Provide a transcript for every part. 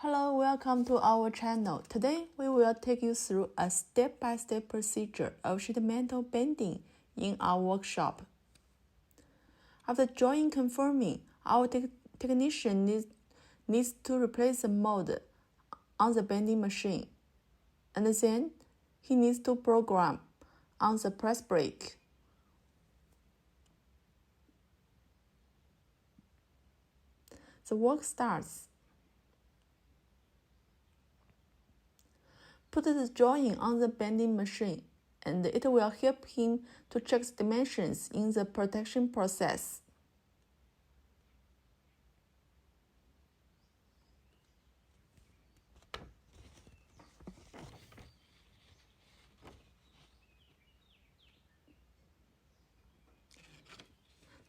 Hello, welcome to our channel. Today, we will take you through a step-by-step procedure of sheet metal bending in our workshop. After joint conforming, our technician needs to replace the mold on the bending machine, and then he needs to program on the press brake. The work starts. Put the drawing on the bending machine, and it will help him to check the dimensions in the protection process.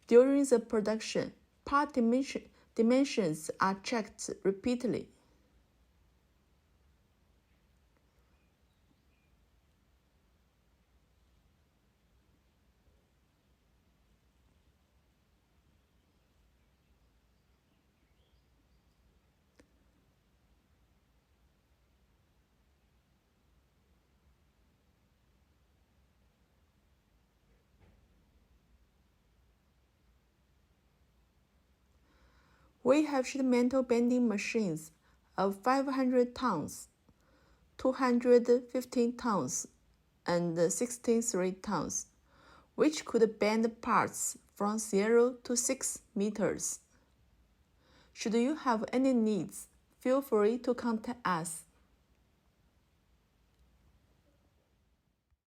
During the production, part dimensions are checked repeatedly. We have sheet metal bending machines of 500 tons, 215 tons, and 63 tons, which could bend parts from 0 to 6 meters. Should you have any needs, feel free to contact us.